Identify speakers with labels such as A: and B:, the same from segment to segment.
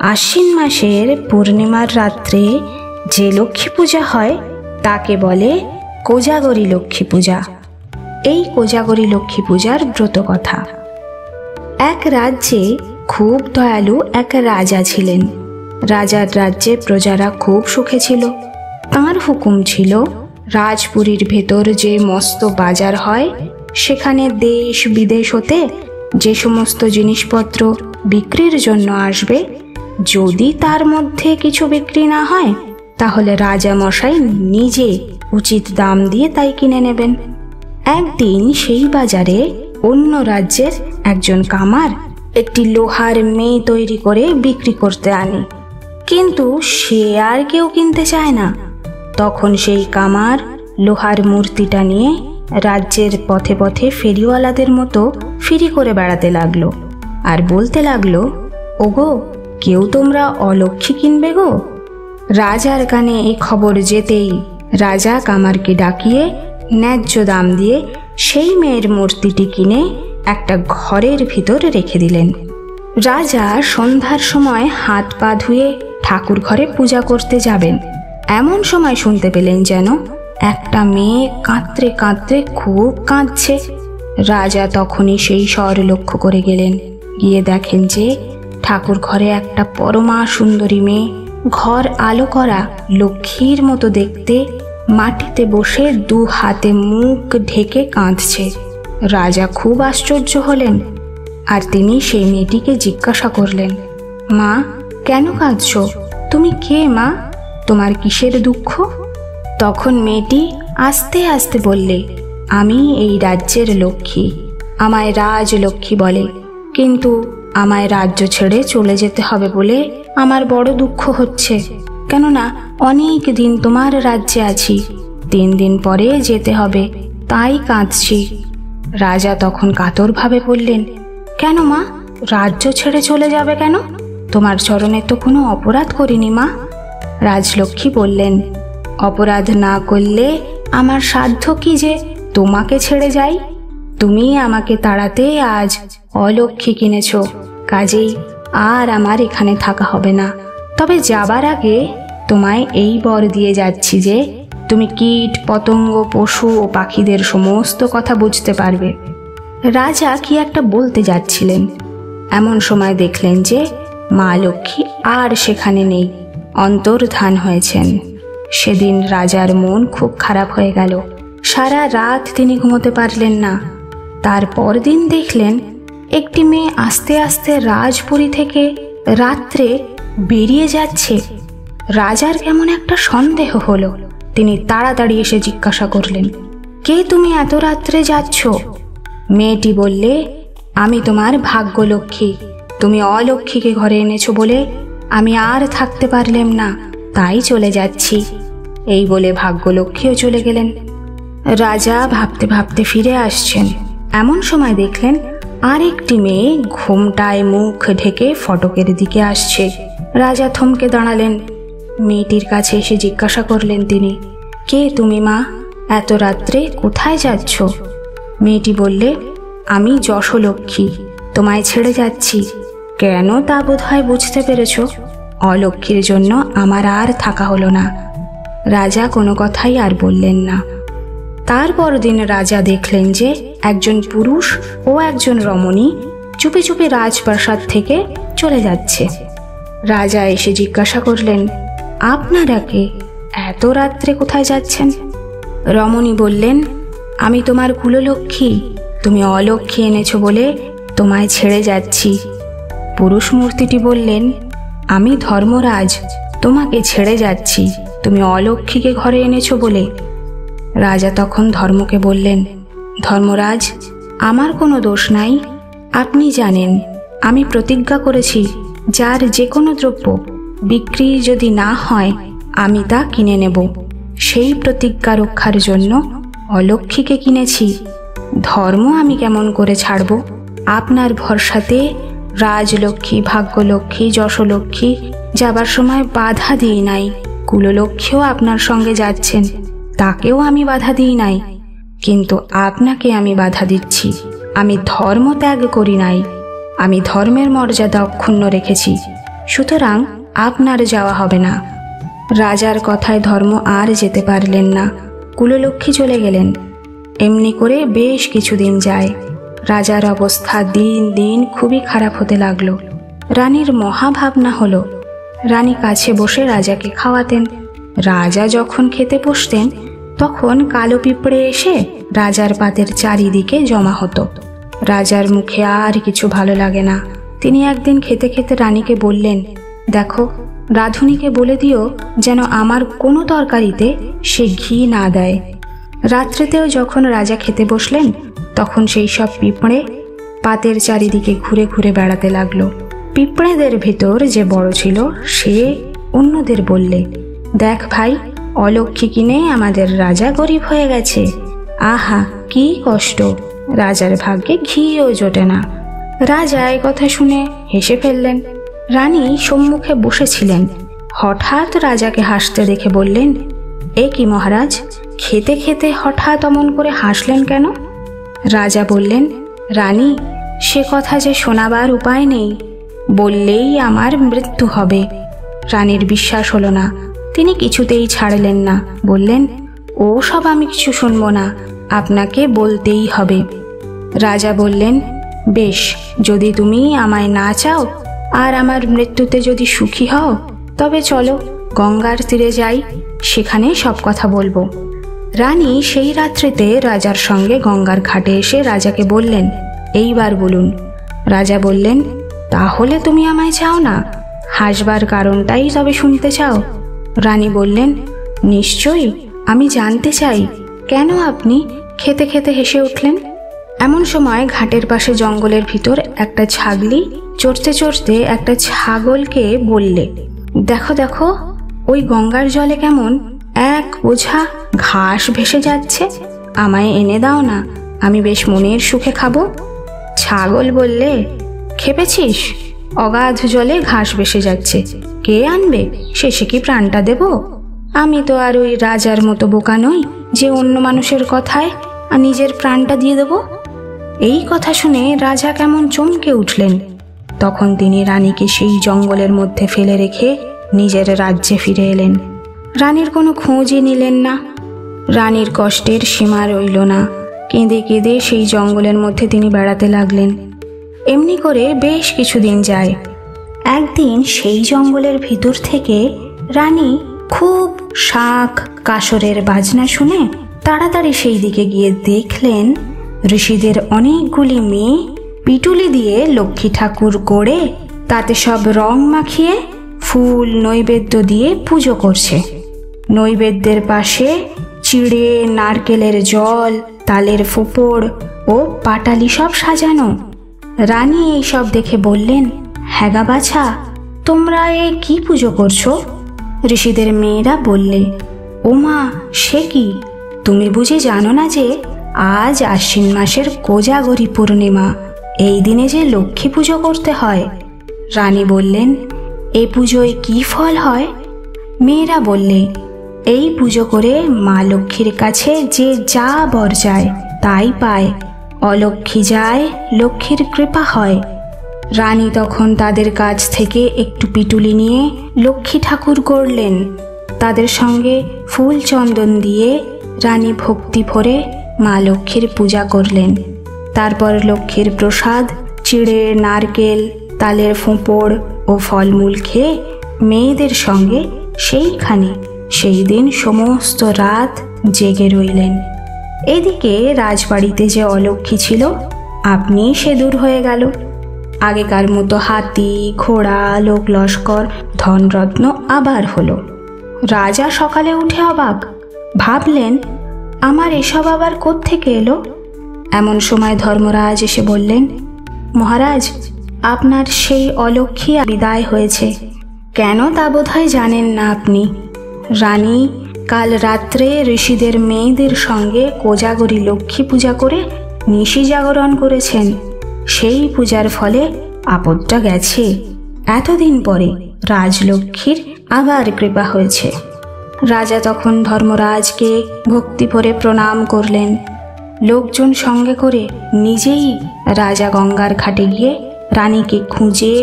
A: আশ্বিন মাসের পূর্ণিমার রাত্রে যে লক্ষ্মী পূজা হয় তাকে বলে কোজাগরী লক্ষ্মী পূজা। এই কোজাগরী লক্ষ্মী পূজার ব্রত কথা। এক রাজ্যে খুব দয়ালু এক রাজা ছিলেন। রাজার রাজ্যে প্রজারা খুব সুখে ছিল। তাঁর হুকুম ছিল, রাজপুরীর ভেতর যে মস্ত বাজার হয়, সেখানে দেশ বিদেশ হতে যে সমস্ত জিনিসপত্র বিক্রির জন্য আসবে, যদি তার মধ্যে কিছু বিক্রি না হয়, তাহলে রাজা মশাই নিজে উচিত দাম দিয়ে তাই কিনে নেবেন। একদিন সেই বাজারে অন্য রাজ্যের একজন কামার একটি লোহার মেয়ে তৈরি করে বিক্রি করতে আনে, কিন্তু সে আর কেউ কিনতে চায় না। তখন সেই কামার লোহার মূর্তিটা নিয়ে রাজ্যের পথে পথে ফেরিওয়ালাদের মতো ফিরি করে বেড়াতে লাগলো আর বলতে লাগলো, ওগো, কেউ তোমরা অলক্ষ্মী কিনবে গো? রাজার কানে এই খবর যেতেই রাজা কামারকে ডাকিয়ে ন্যায্য দাম দিয়ে সেই মেয়ের মূর্তিটি কিনে একটা ঘরের ভিতর রেখে দিলেন। রাজা সন্ধ্যার সময় হাত পা ধুয়ে ঠাকুর ঘরে পূজা করতে যাবেন, এমন সময় শুনতে পেলেন যেন একটা মেয়ে কাঁদতে কাঁদতে খুব কাঁদছে। রাজা তখনই সেই স্বর লক্ষ্য করে গেলেন। গিয়ে দেখেন যে ঠাকুর ঘরে একটা পরমা সুন্দরী মেয়ে, ঘর আলো করা, লক্ষ্মীর মতো দেখতে, মাটিতে বসে দু হাতে মুখ ঢেকে কাঁদছে। রাজা খুব আশ্চর্য হলেন, আর তিনি সেই মেয়েটিকে জিজ্ঞাসা করলেন, মা, কেন কাঁদছ? তুমি কে মা? তোমার কিসের দুঃখ? তখন মেয়েটি আস্তে আস্তে বললে, আমি এই রাজ্যের লক্ষ্মী, আমায় রাজলক্ষ্মী বলে, কিন্তু আমায় রাজ্য ছেড়ে চলে যেতে হবে বলে আমার বড় দুঃখ হচ্ছে। কেননা অনেক দিন তোমার রাজ্যে আছি, 3 দিন পরে যেতে হবে, তাই কাঁদছি। রাজা তখন কাতরভাবে বললেন, কেন মা, রাজ্য ছেড়ে চলে যাবে কেন? তোমার চরণে তো কোনো অপরাধ করিনি মা। রাজলক্ষ্মী বললেন, অপরাধ না করলে আমার সাধ্য কি যে তোমাকে ছেড়ে যাই? তুমি আমাকে তাড়াতে আজ অলক্ষ্মী কিনেছ, কাজেই আর আমার এখানে থাকা হবে না। তবে যাবার আগে তোমায় এই বর দিয়ে যাচ্ছি যে তুমি কীট পতঙ্গ, পশু ও পাখিদের সমস্ত কথা বুঝতে পারবে। রাজা কি একটা বলতে যাচ্ছিলেন, এমন সময় দেখলেন যে মা লক্ষ্মী আর সেখানে নেই, অন্তর্ধান হয়েছেন। সেদিন রাজার মন খুব খারাপ হয়ে গেল। সারা রাত তিনি ঘুমোতে পারলেন না। তারপর দিন দেখলেন একটি মেয়ে আস্তে আস্তে রাজপুরী থেকে রাত্রে বেরিয়ে যাচ্ছে। রাজার কেমন একটা সন্দেহ হলো। তিনি তাড়াতাড়ি এসে জিজ্ঞাসা করলেন, কে তুমি এত রাত্রে যাচ্ছ? মেয়েটি বললে, আমি তোমার ভাগ্যলক্ষ্মী, তুমি অলক্ষ্মীকে ঘরে এনেছো বলে আমি আর থাকতে পারলাম না, তাই চলে যাচ্ছি। এই বলে ভাগ্যলক্ষ্মীও চলে গেলেন। রাজা ভাবতে ভাবতে ফিরে আসছেন, এমন সময় দেখলেন আর একটি মেয়ে ঘোমটায় মুখ ঢেকে ফটকের দিকে আসছে। রাজা থমকে দাঁড়ালেন। মেয়েটির কাছে এসে জিজ্ঞাসা করলেন তিনি, কে তুমি মা? এত রাত্রে কোথায় যাচ্ছ? মেয়েটি বললে, আমি যশোলক্ষ্মী, তোমায় ছেড়ে যাচ্ছি। কেন তা বোধ হয় বুঝতে পেরেছ। অলক্ষ্মীর জন্য আমার আর থাকা হলো না। রাজা কোনো কথাই আর বললেন না। তারপর দিন রাজা দেখলেন যে একজন পুরুষ ও একজন রমণী চুপি চুপি রাজপ্রাসাদ থেকে চলে যাচ্ছে। রাজা এসে জিজ্ঞাসা করলেন, আপনারা কে? এত রাত্রে কোথায় যাচ্ছেন? রমণী বললেন, আমি তোমার কুললক্ষ্মী, তুমি অলক্ষ্মী এনেছো বলে তোমায় ছেড়ে যাচ্ছি। পুরুষ মূর্তিটি বললেন, আমি ধর্মরাজ, তোমাকে ছেড়ে যাচ্ছি, তুমি অলক্ষ্মীকে ঘরে এনেছো বলে। রাজা তখন ধর্মকে বললেন, ধর্মরাজ, আমার কোনো দোষ নাই। আপনি জানেন আমি প্রতিজ্ঞা করেছি, যার যে কোনো দ্রব্য বিক্রি যদি না হয় আমি তা কিনে নেব। সেই প্রতিজ্ঞা রক্ষার জন্য অলক্ষ্মীকে কিনেছি। ধর্ম আমি কেমন করে ছাড়ব? আপনার ভরসাতে রাজলক্ষ্মী, ভাগ্যলক্ষ্মী, যশোলক্ষ্মী যাবার সময় বাধা দিই নাই। কুললক্ষ্মীও আপনার সঙ্গে যাচ্ছেন, তাকেও আমি বাধা দিই নাই। কিন্তু আপনাকে আমি বাধা দিচ্ছি। আমি ধর্ম ত্যাগ করি নাই, আমি ধর্মের মর্যাদা অক্ষুণ্ণ রেখেছি। সুতরাং আপনার যাওয়া হবে না। রাজার কথায় ধর্ম আর যেতে পারলেন না, কুললক্ষ্মী চলে গেলেন। এমনি করে বেশ কিছুদিন যায়। রাজার অবস্থা দিন দিন খুবই খারাপ হতে লাগলো। রানীর মহাভাবনা হলো। রানী কাছে বসে রাজাকে খাওয়াতেন। রাজা যখন খেতে বসতেন তখন কালো পিঁপড়ে এসে রাজার পাতের চারিদিকে জমা হতো। রাজার মুখে আর কিছু ভালো লাগে না। তিনি একদিন খেতে খেতে রানীকে বললেন, দেখো, রাঁধুনিকে বলে দিও যেন আমার কোনো তরকারিতে সে ঘি না দেয়। রাত্রেতেও যখন রাজা খেতে বসলেন তখন সেই সব পিঁপড়ে পাতের চারিদিকে ঘুরে ঘুরে বেড়াতে লাগলো। পিঁপড়েদের ভিতর যে বড় ছিল সে অন্যদের বললে, দেখ ভাই, অলক্ষ্মী কিনে আমাদের রাজা গরিব হয়ে গেছে। আহা, কি কষ্ট, রাজার ভাগ্যে ঘিও জোটে না। রাজা এই কথা শুনে হেসে ফেললেন। রানী সম্মুখে বসেছিলেন। হঠাৎ রাজাকে হাসতে দেখে বললেন, এ কি মহারাজ, খেতে খেতে হঠাৎ অমন করে হাসলেন কেন? রাজা বললেন, রানী, সে কথা যে শোনাবার উপায় নেই, বললেই আমার মৃত্যু হবে। রানীর বিশ্বাস হলো না। তিনি কিছুতেই ছাড়লেন না। বললেন, ও সব আমি কিছু শুনবো না, আপনাকে বলতেই হবে। রাজা বললেন, বেশ, যদি তুমি আমায় না চাও আর আমার মৃত্যুতে যদি সুখী হও তবে চলো গঙ্গার তীরে যাই, সেখানে সব কথা বলবো। রানী সেই রাত্রিতে রাজার সঙ্গে গঙ্গার ঘাটে এসে রাজাকে বললেন, এইবার বলুন। রাজা বললেন, তাহলে তুমি আমায় চাও না? হাসবার কারণটাই তবে শুনতে চাও? রানী বললেন, নিশ্চয়ই, আমি জানতে চাই কেন আপনি খেতে খেতে হেসে উঠলেন। এমন সময় ঘাটের পাশে জঙ্গলের ভিতর একটা ছাগলি চড়তে চড়তে একটা ছাগলকে বললে, দেখো দেখো, ওই গঙ্গার জলে কেমন এক বোঝা ঘাস ভেসে যাচ্ছে, আমায় এনে দাও না, আমি বেশ মনের সুখে খাবো। ছাগল বললে, খেপেছিস? অগাধ জলে ঘাস ভেসে যাচ্ছে, কে আনবে? শেষে কি প্রাণটা দেব? আমি তো আর ওই রাজার মতো বোকা নই যে অন্য মানুষের কথায় আর নিজের প্রাণটা দিয়ে দেব। এই কথা শুনে রাজা কেমন চমকে উঠলেন। তখন তিনি রানীকে সেই জঙ্গলের মধ্যে ফেলে রেখে নিজের রাজ্যে ফিরে এলেন। রানীর কোনো খোঁজই নিলেন না। রানীর কষ্টের সীমা রইল না। কেঁদে কেঁদে সেই জঙ্গলের মধ্যে তিনি বেড়াতে লাগলেন। এমনি করে বেশ কিছুদিন যায়। একদিন সেই জঙ্গলের ভিতর থেকে রানী খুব শাঁখ কাসরের বাজনা শুনে তাড়াতাড়ি সেই দিকে গিয়ে দেখলেন ঋষিদের অনেকগুলি মেয়ে পিটুলি দিয়ে লক্ষ্মী ঠাকুর করে তাতে সব রং মাখিয়ে ফুল নৈবেদ্য দিয়ে পুজো করছে। নৈবেদ্যের পাশে চিড়ে, নারকেলের জল, তালের ফোঁপড় ও পাটালি সব সাজানো। রানী এইসব দেখে বললেন, হ্যাঁ গা বাছা, তোমরা এ কি পুজো করছো? ঋষিদের মেয়েরা বললে, ও মা, সে কি, তুমি বুঝি জানো না যে আজ আশ্বিন মাসের কোজাগরী পূর্ণিমা, এই দিনে যে লক্ষ্মী পুজো করতে হয়? রানী বললেন, এ পুজোয় কি ফল হয়? মেয়েরা বললে, এই পুজো করে মা লক্ষ্মীর কাছে যে যা বর চায় তাই পায়, অলক্ষ্মী যায় লক্ষ্মীর কৃপা হয়। রানী তখন তাদের কাছ থেকে একটু পিটুলি নিয়ে লক্ষ্মী ঠাকুর করলেন। তাদের সঙ্গে ফুল চন্দন দিয়ে রানী ভক্তি ভরে মা লক্ষ্মীর পূজা করলেন। তারপর লক্ষ্মীর প্রসাদ চিড়ে, নারকেল, তালের ফোঁপড় ও ফলমূল খেয়ে মেয়েদের সঙ্গে সেইখানে সেই দিন সমস্ত রাত জেগে রইলেন। এদিকে রাজবাড়িতে যে অলক্ষ্মী ছিল আপনি সে দূর হয়ে গেল। আগেকার মতো হাতি, ঘোড়া, লোক লস্কর, ধনরত্ন আবার হলো। রাজা সকালে উঠে অবাক, ভাবলেন, আমার এসব আবার কোত্থেকে এলো? এমন সময় ধর্মরাজ এসে বললেন, মহারাজ, আপনার সেই অলক্ষ্মী বিদায় হয়েছে। কেন তা বোধহয় জানেন না আপনি। রানী কাল রাত্রে ঋষিদের মেয়েদের সঙ্গে কোজাগরী লক্ষ্মী পূজা করে নিশি জাগরণ করেছেন। সেই পূজার ফলে আপদটা গেছে। এতদিন পরে রাজলক্ষ্মীর আবার কৃপা হয়েছে। রাজা তখন ধর্মরাজকে ভক্তি ভরে প্রণাম করলেন। লোকজন সঙ্গে করে নিজেই রাজা গঙ্গার ঘাটে গিয়ে রানীকে খুঁজে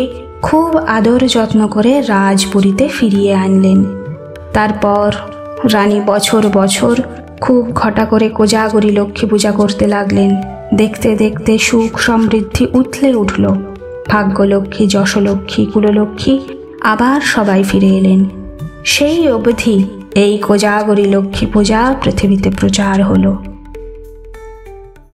A: খুব আদর যত্ন করে রাজপুরীতে ফিরিয়ে আনলেন। তারপর রানী বছর বছর খুব ঘটা করে কোজাগরী লক্ষ্মী পূজা করতে লাগলেন। দেখতে দেখতে সুখ সমৃদ্ধি উথলে উঠল। ভাগ্যলক্ষ্মী, যশলক্ষ্মী, কুললক্ষ্মী আবার সবাই ফিরে এলেন। সেই অবধি এই কোজাগরী লক্ষ্মী পূজা পৃথিবীতে প্রচার হলো।